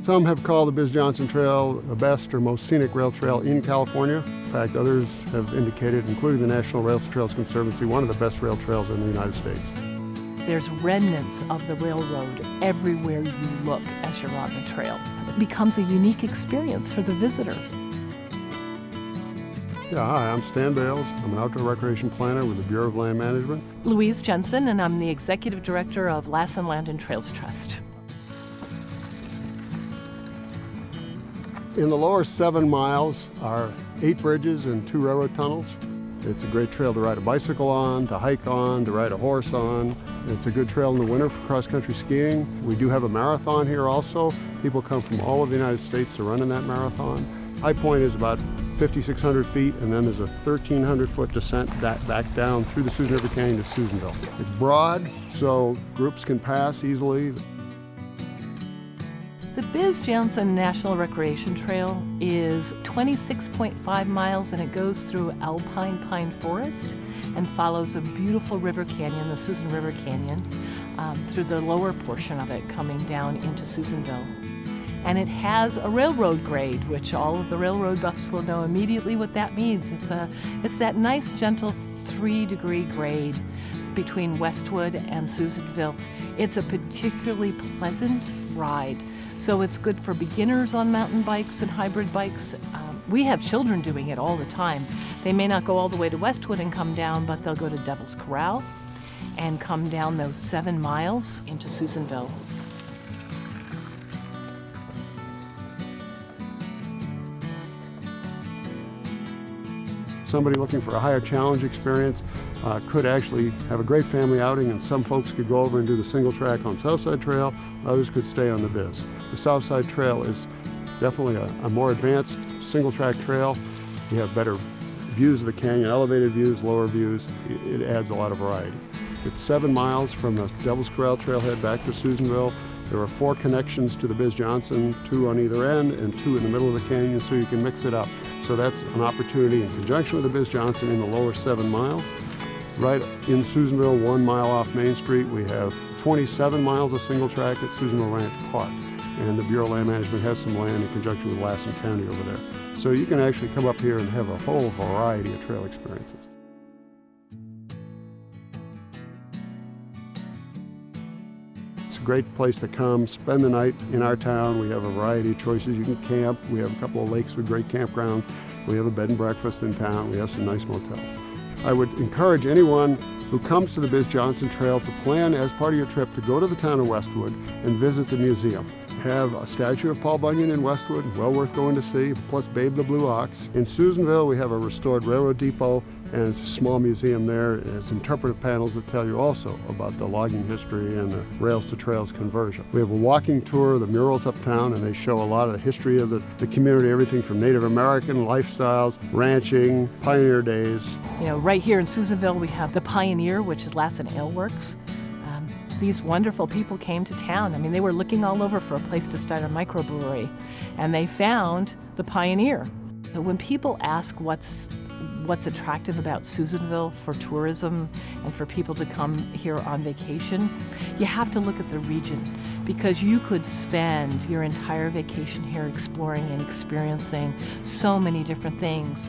Some have called the Biz Johnson Trail the best or most scenic rail trail in California. In fact, others have indicated, including the National Rail Trails Conservancy, one of the best rail trails in the United States. There's remnants of the railroad everywhere you look as you're on the trail. It becomes a unique experience for the visitor. Yeah, hi, I'm Stan Bales. I'm an outdoor recreation planner with the Bureau of Land Management. Louise Jensen, and I'm the Executive Director of Lassen Land and Trails Trust. In the lower 7 miles are 8 bridges and 2 railroad tunnels. It's a great trail to ride a bicycle on, to hike on, to ride a horse on. It's a good trail in the winter for cross-country skiing. We do have a marathon here also. People come from all over the United States to run in that marathon. High point is about 5,600 feet, and then there's a 1,300-foot descent back down through the Susan River Canyon to Susanville. It's broad, so groups can pass easily. The Biz Johnson National Recreation Trail is 26.5 miles, and it goes through alpine pine forest and follows a beautiful river canyon, the Susan River Canyon, through the lower portion of it coming down into Susanville. And it has a railroad grade, which all of the railroad buffs will know immediately what that means. It's that nice, gentle 3-degree grade between Westwood and Susanville. It's a particularly pleasant ride. So it's good for beginners on mountain bikes and hybrid bikes. We have children doing it all the time. They may not go all the way to Westwood and come down, but they'll go to Devil's Corral and come down those 7 miles into Susanville. Somebody looking for a higher challenge experience could actually have a great family outing, and some folks could go over and do the single track on Southside Trail, others could stay on the Biz. The Southside Trail is definitely a more advanced single track trail. You have better views of the canyon, elevated views, lower views. It adds a lot of variety. It's 7 miles from the Devil's Corral trailhead back to Susanville. There are 4 connections to the Biz Johnson, 2 on either end and 2 in the middle of the canyon, so you can mix it up. So that's an opportunity in conjunction with the Biz Johnson in the lower 7 miles. Right in Susanville, 1 mile off Main Street, we have 27 miles of single track at Susanville Ranch Park. And the Bureau of Land Management has some land in conjunction with Lassen County over there. So you can actually come up here and have a whole variety of trail experiences. It's a great place to come, spend the night in our town. We have a variety of choices. You can camp. We have a couple of lakes with great campgrounds. We have a bed and breakfast in town. We have some nice motels. I would encourage anyone who comes to the Biz Johnson Trail to plan as part of your trip to go to the town of Westwood and visit the museum. Have a statue of Paul Bunyan in Westwood, well worth going to see, plus Babe the Blue Ox. In Susanville, we have a restored railroad depot, and it's a small museum there. It's interpretive panels that tell you also about the logging history and the rails to trails conversion. We have a walking tour of the murals uptown, and they show a lot of the history of the community, everything from Native American lifestyles, ranching, pioneer days. You know, right here in Susanville, we have the Pioneer, which is Lassen Ale Works. These wonderful people came to town. I mean, they were looking all over for a place to start a microbrewery, and they found the Pioneer. So when people ask what's attractive about Susanville for tourism and for people to come here on vacation, you have to look at the region, because you could spend your entire vacation here exploring and experiencing so many different things.